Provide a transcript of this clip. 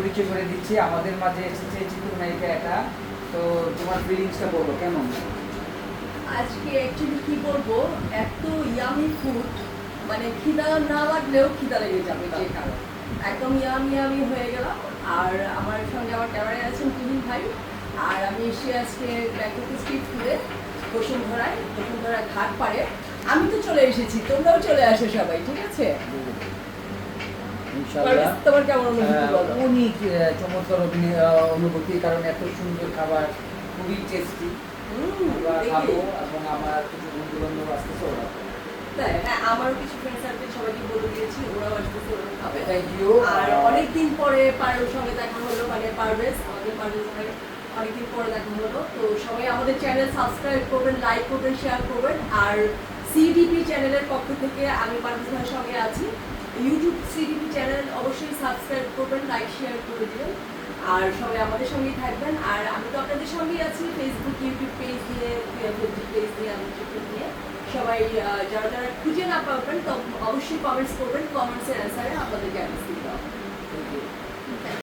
পরিচয় করে দিচ্ছি। আমাদের মাঝে এসেছে চিত্রনায়িকা এটা। তো তোমার ফিলিংসটা বলো কেমন? আজকে অ্যাকচুয়ালি কি বলবো, এত ইয়ামি ফুড, মানে খিদা না লাগলেও খিদা লেগে যাবে যে কারণ একদম ইয়ামি ইয়ামি হয়ে গেলাম। আর আমার সঙ্গে আমার ক্যামেরায় আছেন তুহিন ভাই। আর আমি এসে আজকে ব্যাংকক স্ট্রিট ফুডে বসুন্ধরা ঘাট পাড়ে। আমি তো চলে এসেছি, তোমরাও চলে আসো সবাই, ঠিক আছে? ইনশাআল্লাহ। তোমার কেমন অনুভূতি বলো? অনেক চমৎকার অনুভূতি, কারণ এত সুন্দর খাবার, খুবই টেস্টি। আমরা খাবো এবং আমার কিছু বন্ধু বান্ধব আসতেছে, ওরা তাই হ্যাঁ, আমারও কিছু ফ্রেন্ড সার্কেল সবাইকে বলে দিয়েছি, ওরাও আসতেছে, ওরা খাবে। Thank you. আর অনেকদিন পরে পারুর সঙ্গে দেখা হলো, মানে আমাদের পারভেজ ভাই, অনেকদিন পরে দেখা হলো। তো সবাই আমাদের চ্যানেল সাবস্ক্রাইব করবেন, লাইক করবেন, শেয়ার করবেন। আর সিডিপি চ্যানেলের পক্ষ থেকে আমি পারভেজ ভাইয়ের সঙ্গে আছি। ইউটিউব সিডিপি চ্যানেল অবশ্যই সাবস্ক্রাইব করবেন, লাইক শেয়ার করে দিবেন। আর সবাই আমাদের সঙ্গেই থাকবেন। আর আমি তো আপনাদের সঙ্গেই আছি, ফেসবুক ইউটিউব পেজ দিয়ে, আমি ইউটিউব নিয়ে। সবাই যারা যারা খুঁজে না পাবেন তো অবশ্যই কমেন্টস করবেন, কমেন্টসের অ্যান্সারে আপনাদেরকে অ্যান্সার দিতে হবে।